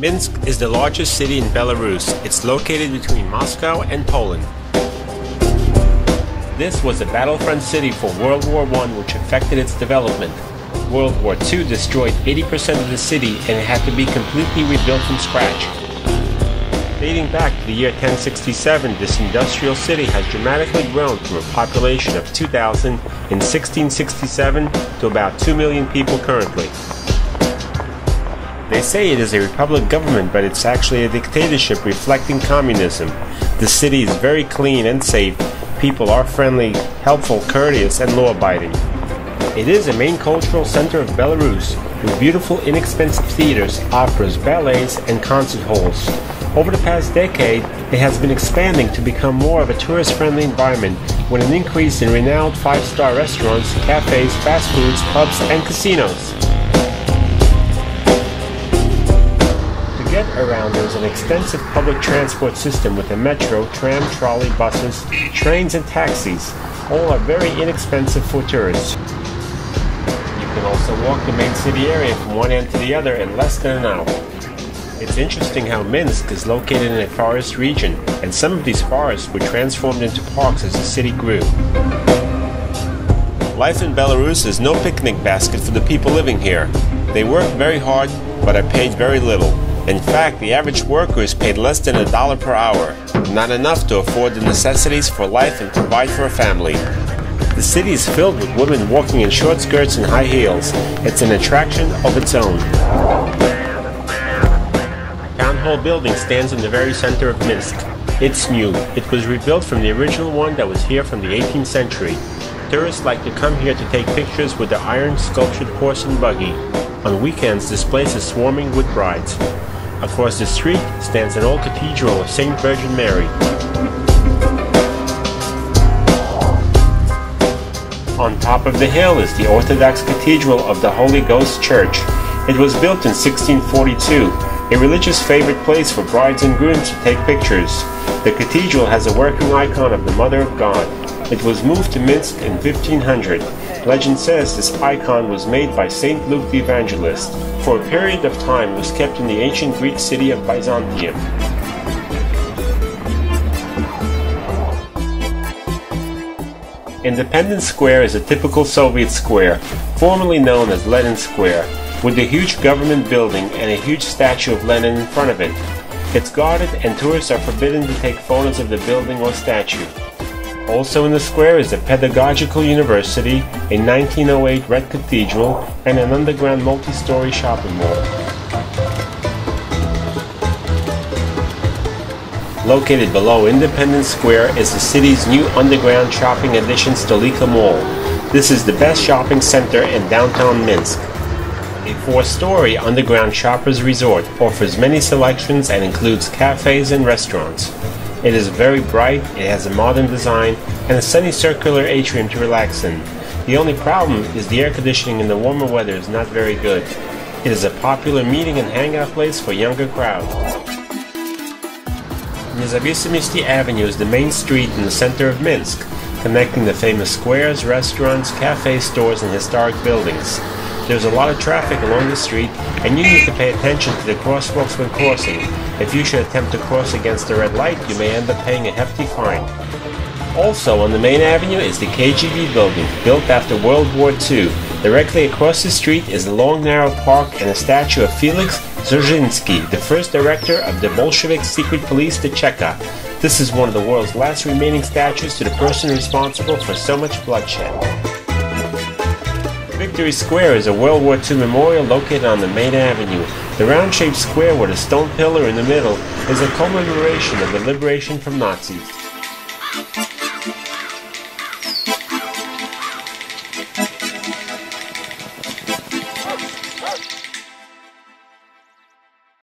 Minsk is the largest city in Belarus. It's located between Moscow and Poland. This was a battlefront city for World War I, which affected its development. World War II destroyed 80% of the city and it had to be completely rebuilt from scratch. Dating back to the year 1067, this industrial city has dramatically grown from a population of 2,000 in 1667 to about 2 million people currently. They say it is a republic government, but it's actually a dictatorship reflecting communism. The city is very clean and safe. People are friendly, helpful, courteous, and law-abiding. It is a main cultural center of Belarus, with beautiful, inexpensive theaters, operas, ballets, and concert halls. Over the past decade, it has been expanding to become more of a tourist-friendly environment, with an increase in renowned five-star restaurants, cafes, fast foods, pubs, and casinos. To get around, there is an extensive public transport system with a metro, tram, trolley, buses, trains, and taxis. All are very inexpensive for tourists. You can also walk the main city area from one end to the other in less than an hour. It's interesting how Minsk is located in a forest region, and some of these forests were transformed into parks as the city grew. Life in Belarus is no picnic basket for the people living here. They work very hard, but are paid very little. In fact, the average worker is paid less than $1 per hour, not enough to afford the necessities for life and provide for a family. The city is filled with women walking in short skirts and high heels. It's an attraction of its own. Town Hall building stands in the very center of Minsk. It's new. It was rebuilt from the original one that was here from the 18th century. Tourists like to come here to take pictures with the iron sculptured horse and buggy. On weekends, this place is swarming with brides. Across the street stands an old cathedral of St. Virgin Mary. On top of the hill is the Orthodox Cathedral of the Holy Ghost Church. It was built in 1642, a religious favorite place for brides and grooms to take pictures. The cathedral has a working icon of the Mother of God. It was moved to Minsk in 1500. Legend says this icon was made by Saint Luke the Evangelist. For a period of time, it was kept in the ancient Greek city of Byzantium. Independence Square is a typical Soviet square, formerly known as Lenin Square, with a huge government building and a huge statue of Lenin in front of it. It's guarded and tourists are forbidden to take photos of the building or statue. Also in the square is a pedagogical university, a 1908 red cathedral, and an underground multi-story shopping mall. Located below Independence Square is the city's new underground shopping addition, Stolika Mall. This is the best shopping center in downtown Minsk. A 4-story underground shoppers resort offers many selections and includes cafes and restaurants. It is very bright, it has a modern design, and a semicircular atrium to relax in. The only problem is the air conditioning in the warmer weather is not very good. It is a popular meeting and hangout place for younger crowds. Vizesiz Avenue is the main street in the center of Minsk, connecting the famous squares, restaurants, cafes, stores, and historic buildings. There's a lot of traffic along the street, and you need to pay attention to the crosswalks when crossing. If you should attempt to cross against the red light, you may end up paying a hefty fine. Also on the main avenue is the KGB building, built after World War II. Directly across the street is a long narrow park and a statue of Felix Dzerzhinsky, the first director of the Bolshevik secret police, the Cheka. This is one of the world's last remaining statues to the person responsible for so much bloodshed. Victory Square is a World War II memorial located on the main avenue. The round-shaped square with a stone pillar in the middle is a commemoration of the liberation from Nazis.